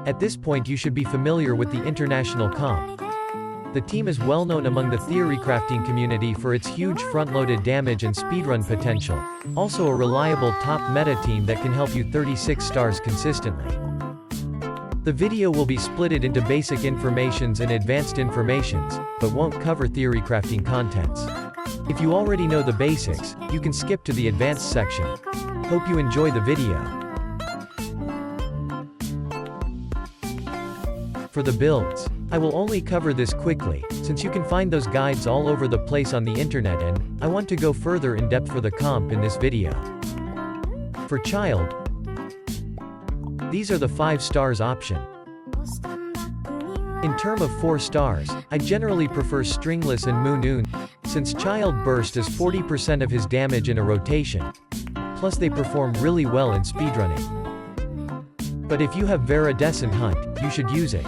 At this point you should be familiar with the international comp. The team is well known among the theory crafting community for its huge front-loaded damage and speedrun potential, also a reliable top meta team that can help you 36 stars consistently. The video will be splitted into basic informations and advanced informations, but won't cover theory crafting contents. If you already know the basics, you can skip to the advanced section. Hope you enjoy the video. For the builds, I will only cover this quickly, since you can find those guides all over the place on the internet and I want to go further in depth for the comp in this video. For child, these are the 5 stars option. In term of 4 stars, I generally prefer Stringless and Moon, since Child Burst is 40% of his damage in a rotation. Plus they perform really well in speedrunning. But if you have Viridescent Hunt, you should use it.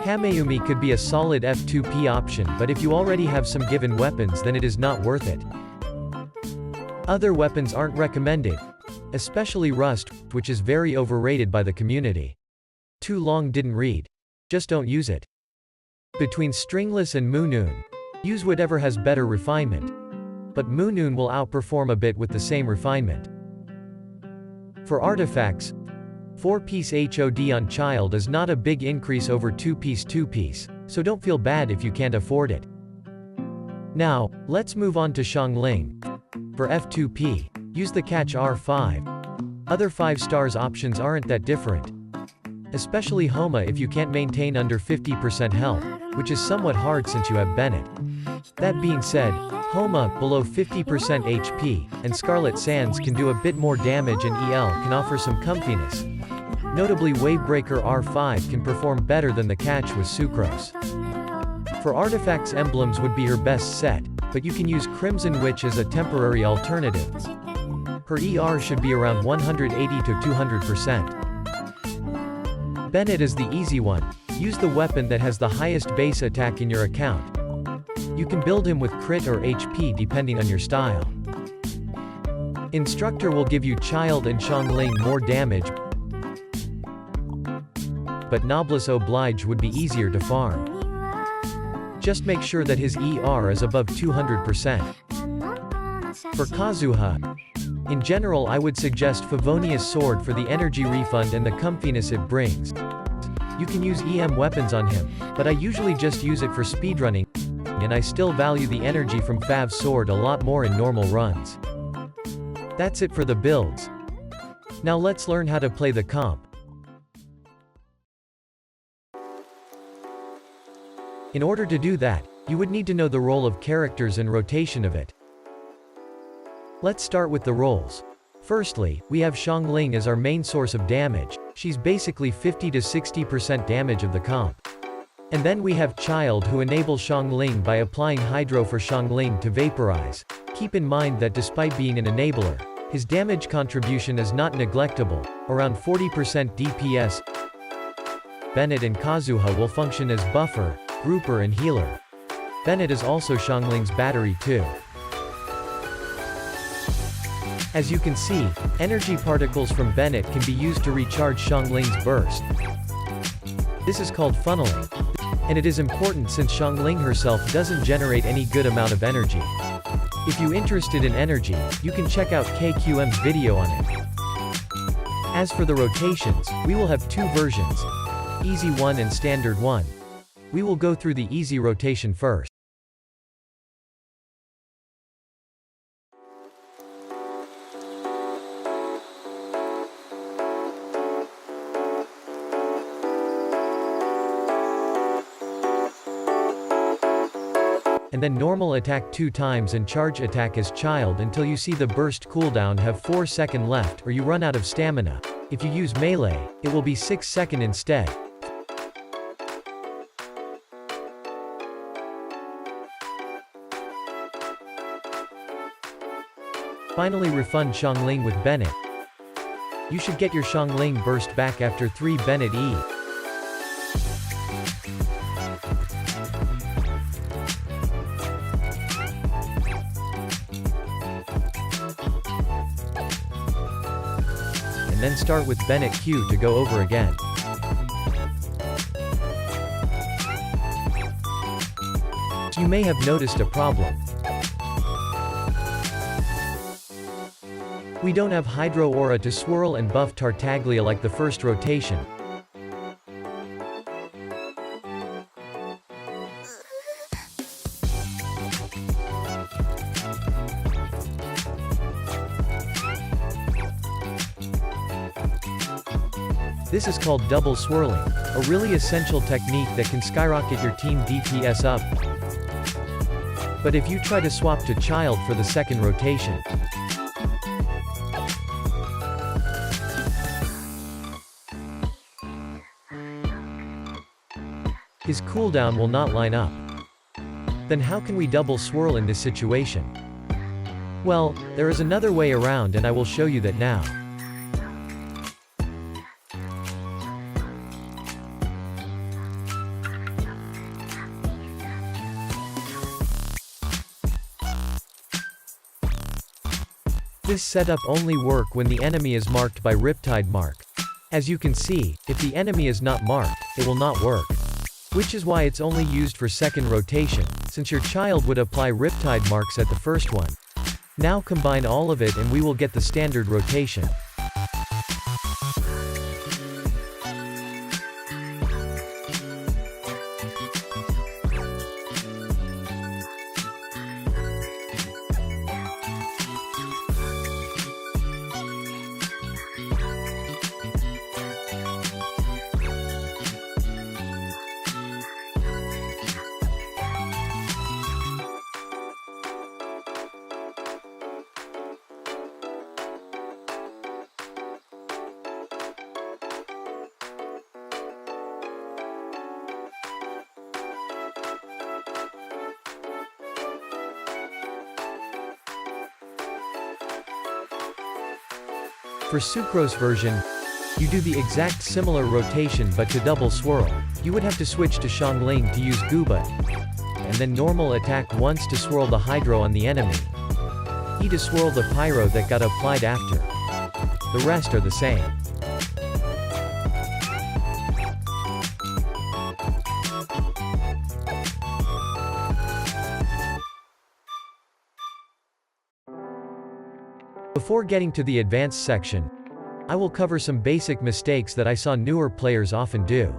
Kameyumi could be a solid F2P option, but if you already have some given weapons then it is not worth it. Other weapons aren't recommended, especially Rust, which is very overrated by the community. Too long didn't read. Just don't use it. Between Stringless and Moon, use whatever has better refinement. But Moon will outperform a bit with the same refinement. For artifacts, 4-piece HOD on Child is not a big increase over 2-piece, so don't feel bad if you can't afford it. Now, let's move on to Xiangling. For F2P, use the catch R5. Other 5 stars options aren't that different. Especially Homa if you can't maintain under 50% health, which is somewhat hard since you have Bennett. That being said, Homa, below 50% HP, and Scarlet Sands can do a bit more damage and EL can offer some comfiness. Notably Wavebreaker R5 can perform better than the catch with Sucrose. For artifacts emblems would be her best set, but you can use Crimson Witch as a temporary alternative. Her ER should be around 180 to 200%. Bennett is the easy one. Use the weapon that has the highest base attack in your account. You can build him with crit or HP depending on your style. Instructor will give you Child and Xiangling more damage, but Noblesse Oblige would be easier to farm. Just make sure that his ER is above 200%. For Kazuha, in general I would suggest Favonius Sword for the energy refund and the comfiness it brings. You can use EM weapons on him, but I usually just use it for speedrunning, and I still value the energy from Fav's sword a lot more in normal runs. That's it for the builds. Now let's learn how to play the comp. In order to do that, you would need to know the role of characters and rotation of it. Let's start with the roles. Firstly, we have Xiangling as our main source of damage. She's basically 50 to 60% damage of the comp. And then we have Child who enables Xiangling by applying Hydro for Xiangling to vaporize. Keep in mind that despite being an enabler, his damage contribution is not neglectable, around 40% DPS. Bennett and Kazuha will function as buffer, grouper and healer. Bennett is also Xiangling's battery too. As you can see, energy particles from Bennett can be used to recharge Xiangling's burst. This is called funneling, and it is important since Xiangling herself doesn't generate any good amount of energy. If you're interested in energy, you can check out KQM's video on it. As for the rotations, we will have 2 versions, Easy 1 and Standard 1. We will go through the easy rotation first. And then normal attack 2 times and charge attack as Child until you see the burst cooldown have 4 seconds left or you run out of stamina. If you use melee, it will be 6 seconds instead. Finally refund Xiangling with Bennett. You should get your Xiangling burst back after 3 Bennett E. And then start with Bennett Q to go over again. you may have noticed a problem. We don't have Hydro Aura to swirl and buff Tartaglia like the first rotation. This is called double swirling, a really essential technique that can skyrocket your team DPS up. But if you try to swap to Child for the second rotation, his cooldown will not line up. Then how can we double swirl in this situation? Well, there is another way around and I will show you that now. This setup only work when the enemy is marked by Riptide mark. As you can see, if the enemy is not marked, it will not work. Which is why it's only used for second rotation, since your child would apply Riptide marks at the first one. Now combine all of it and we will get the standard rotation. For Sucrose version, you do the exact similar rotation but to double swirl. You would have to switch to Xiangling to use Gouba, and then normal attack once to swirl the Hydro on the enemy. E to swirl the Pyro that got applied after. The rest are the same. Before getting to the advanced section, I will cover some basic mistakes that I saw newer players often do.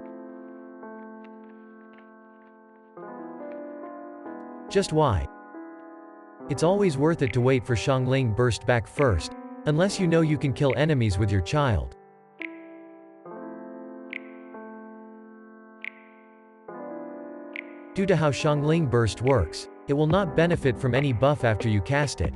Just why? It's always worth it to wait for Xiangling burst back first, unless you know you can kill enemies with your child. Due to how Xiangling burst works, it will not benefit from any buff after you cast it.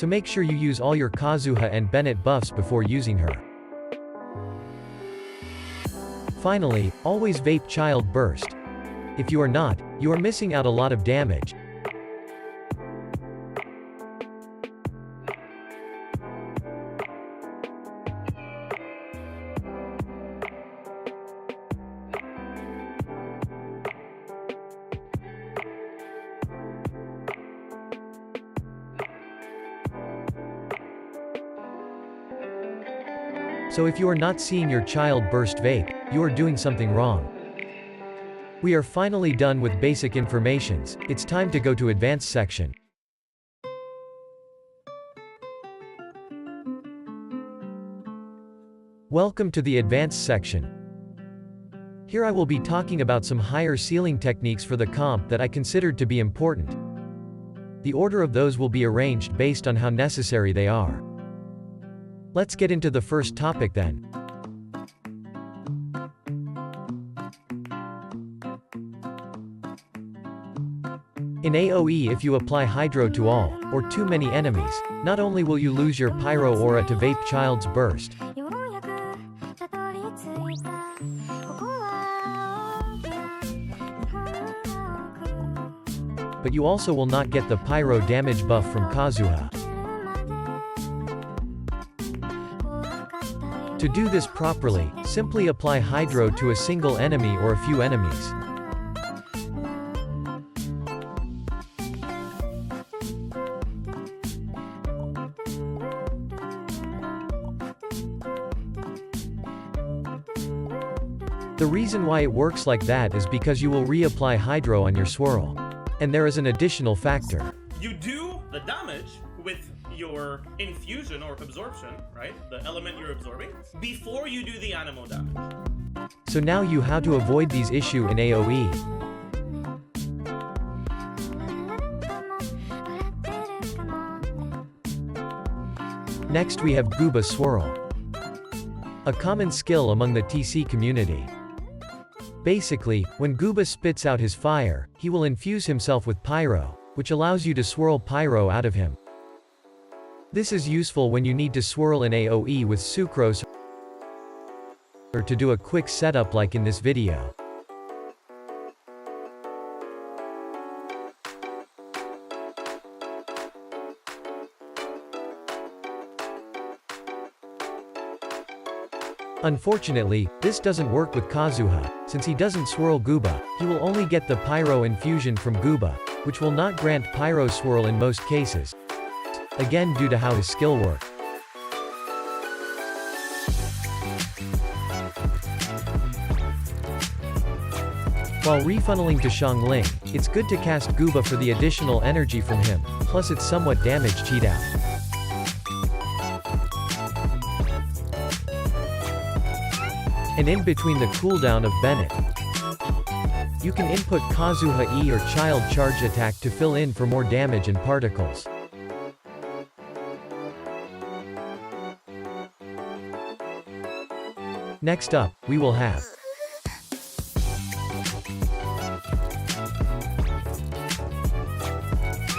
So make sure you use all your Kazuha and Bennett buffs before using her. Finally, always vape Child Burst. If you are not, you are missing out a lot of damage. So if you are not seeing your child burst vape, you are doing something wrong. We are finally done with basic informations, it's time to go to advanced section. Welcome to the advanced section. Here I will be talking about some higher ceiling techniques for the comp that I considered to be important. The order of those will be arranged based on how necessary they are. Let's get into the first topic then. In AoE, if you apply Hydro to all, or too many enemies, not only will you lose your Pyro Aura to vape Child's Burst, but you also will not get the Pyro damage buff from Kazuha. To do this properly, simply apply Hydro to a single enemy or a few enemies. The reason why it works like that is because you will reapply Hydro on your swirl. And there is an additional factor. You do the damage with your infusion or absorption, right? The element you're absorbing, before you do the animal damage. So now you how to avoid these issue in AoE. Next we have Gouba Swirl. A common skill among the TC community. Basically, when Gouba spits out his fire, he will infuse himself with pyro, which allows you to swirl pyro out of him. This is useful when you need to swirl in AoE with sucrose or to do a quick setup like in this video. Unfortunately, this doesn't work with Kazuha, since he doesn't swirl Gouba, he will only get the pyro infusion from Gouba, which will not grant pyro swirl in most cases. Again due to how his skill works. While refunneling to Xiangling, it's good to cast Gouba for the additional energy from him, plus it's somewhat damage cheat out. And in between the cooldown of Bennett, you can input Kazuha E or Child Charge attack to fill in for more damage and particles. Next up, we will have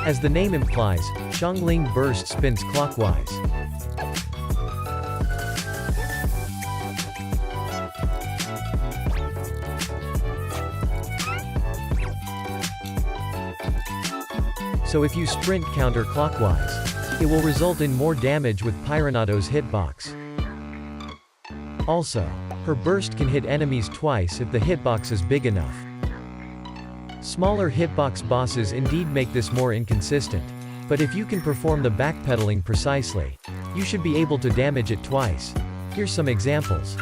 as the name implies, Xiangling Burst spins clockwise. So if you sprint counterclockwise, it will result in more damage with Pyronado's hitbox. Also, her burst can hit enemies twice if the hitbox is big enough. Smaller hitbox bosses indeed make this more inconsistent, but if you can perform the backpedaling precisely, you should be able to damage it twice. Here's some examples.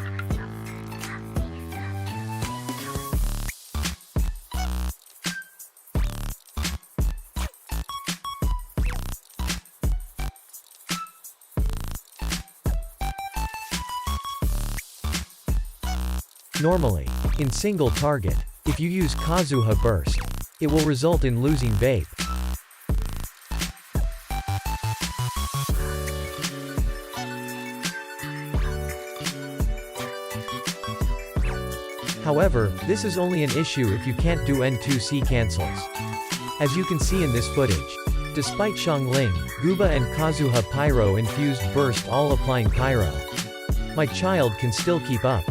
Normally, in single target, if you use Kazuha Burst, it will result in losing Vape. However, this is only an issue if you can't do N2C cancels. As you can see in this footage, despite Xiangling, Gouba and Kazuha Pyro infused Burst all applying Pyro, my child can still keep up.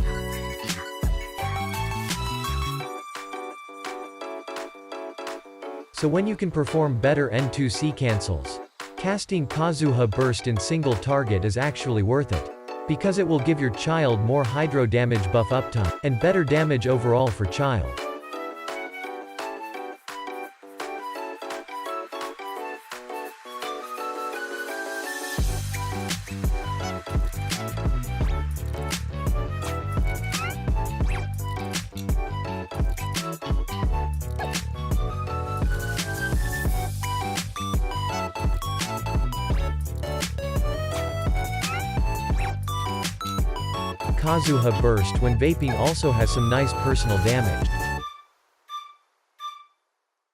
So when you can perform better N2C cancels, casting Kazuha Burst in single target is actually worth it, because it will give your child more hydro damage buff uptime, and better damage overall for child. Kazuha Burst when vaping also has some nice personal damage.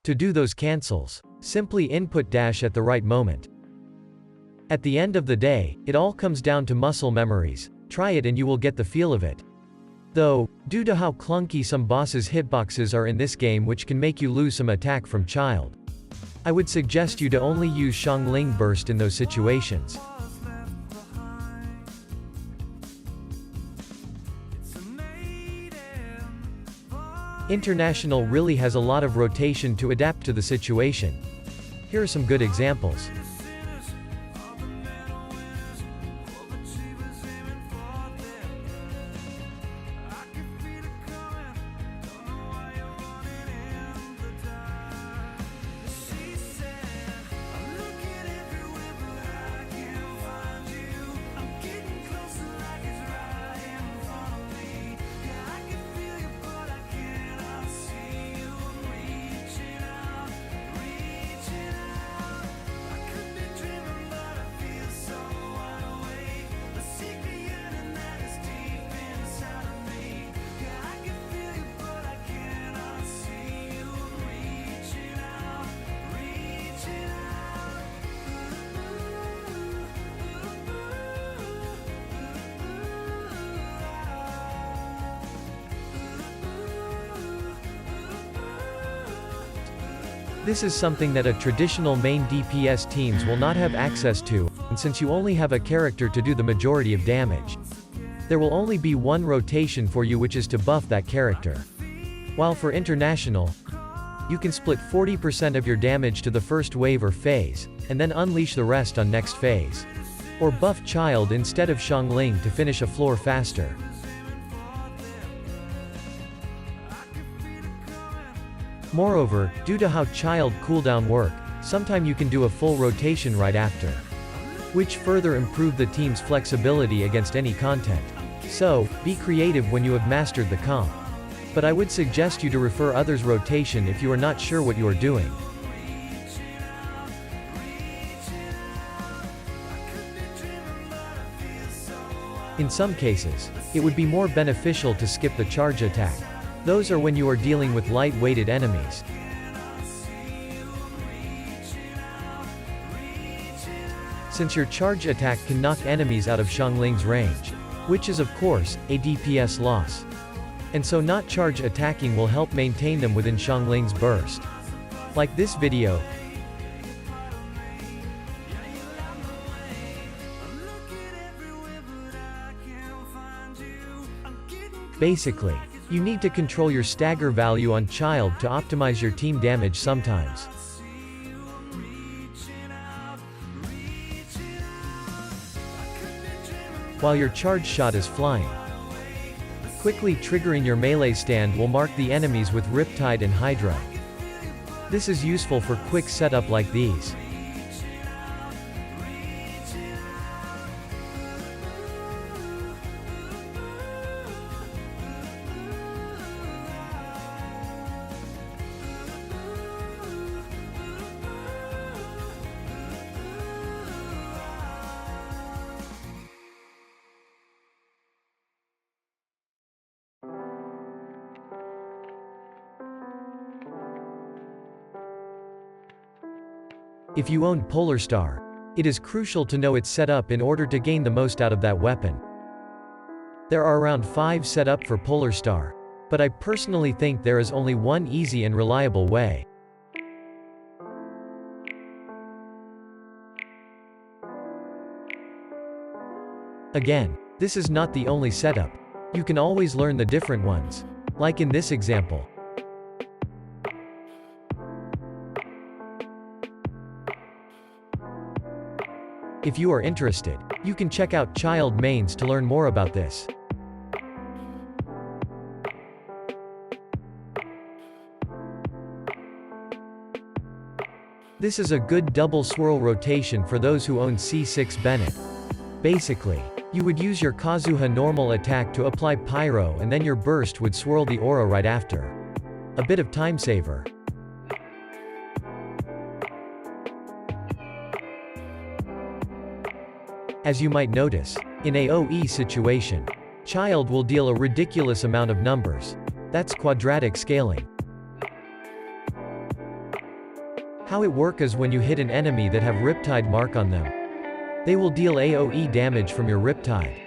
To do those cancels, simply input dash at the right moment. At the end of the day, it all comes down to muscle memories. Try it and you will get the feel of it. Though, due to how clunky some bosses' hitboxes are in this game which can make you lose some attack from child, I would suggest you to only use Xiangling Burst in those situations. International really has a lot of rotation to adapt to the situation. Here are some good examples. This is something that a traditional main DPS teams will not have access to, and since you only have a character to do the majority of damage, there will only be one rotation for you, which is to buff that character. While for international, you can split 40% of your damage to the first wave or phase, and then unleash the rest on next phase. Or buff Child instead of Xiangling to finish a floor faster. Moreover, due to how Child cooldown work, sometime you can do a full rotation right after, which further improve the team's flexibility against any content. So, be creative when you have mastered the comp. But I would suggest you to refer others' rotation if you are not sure what you are doing. In some cases, it would be more beneficial to skip the charge attack. Those are when you are dealing with light-weighted enemies. Since your charge attack can knock enemies out of Xiangling's range, which is of course, a DPS loss. And so not charge attacking will help maintain them within Xiangling's burst. Like this video. Basically, you need to control your stagger value on Child to optimize your team damage sometimes. While your charge shot is flying, quickly triggering your melee stand will mark the enemies with Riptide and Hydro. This is useful for quick setup like these. If you own Polar Star, it is crucial to know its setup in order to gain the most out of that weapon. There are around 5 set up for Polar Star, but I personally think there is only one easy and reliable way. Again, this is not the only setup. You can always learn the different ones. Like in this example. If you are interested, you can check out Child Mains to learn more about this. This is a good double swirl rotation for those who own C6 Bennett. Basically, you would use your Kazuha normal attack to apply Pyro and then your burst would swirl the aura right after. A bit of time saver. As you might notice, in AoE situation, Child will deal a ridiculous amount of numbers. That's quadratic scaling. How it works is when you hit an enemy that have Riptide mark on them, they will deal AoE damage from your Riptide.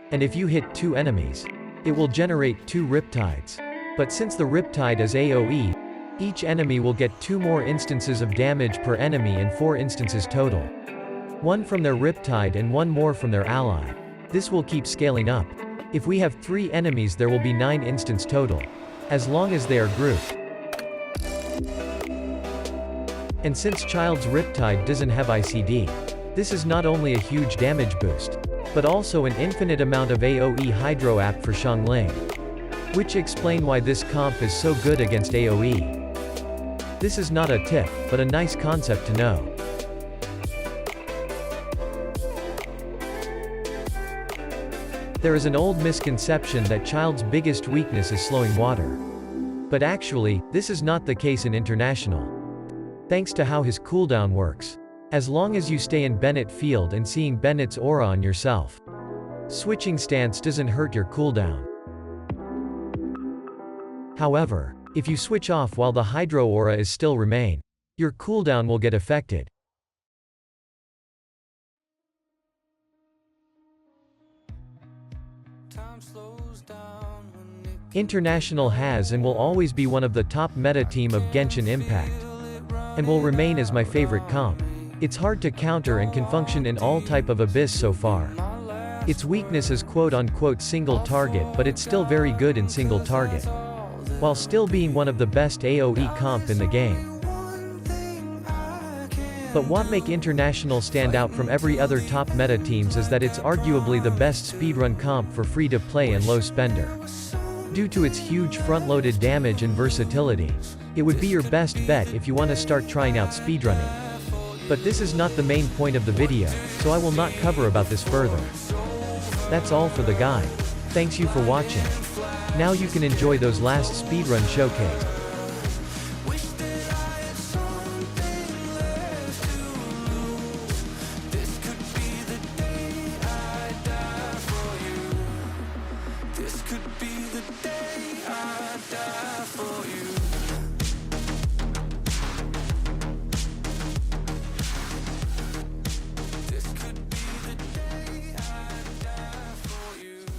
And if you hit 2 enemies, it will generate 2 Riptides. But since the Riptide is AoE, each enemy will get 2 more instances of damage per enemy and 4 instances total. 1 from their Riptide and 1 more from their ally. This will keep scaling up. If we have 3 enemies there will be 9 instance total, as long as they are grouped. And since Child's Riptide doesn't have ICD, this is not only a huge damage boost, but also an infinite amount of AoE Hydro app for Xiangling. Which explain why this comp is so good against AoE. This is not a tip, but a nice concept to know. There is an old misconception that Child's biggest weakness is slowing water. But actually, this is not the case in International. Thanks to how his cooldown works. As long as you stay in Bennett field and seeing Bennett's aura on yourself. Switching stance doesn't hurt your cooldown. However, if you switch off while the Hydro aura is still remain, your cooldown will get affected. Time slows down when it International has and will always be one of the top meta team of Genshin Impact. And will remain as my favorite comp. It's hard to counter and can function in all type of abyss so far. Its weakness is quote-unquote single target, but it's still very good in single target. While still being one of the best AoE comp in the game. But what make International stand out from every other top meta teams is that it's arguably the best speedrun comp for free-to-play and low spender. Due to its huge front-loaded damage and versatility. It would be your best bet if you want to start trying out speedrunning. But this is not the main point of the video, so I will not cover about this further. That's all for the guide. Thanks you for watching. Now you can enjoy those last speedrun showcase. This could be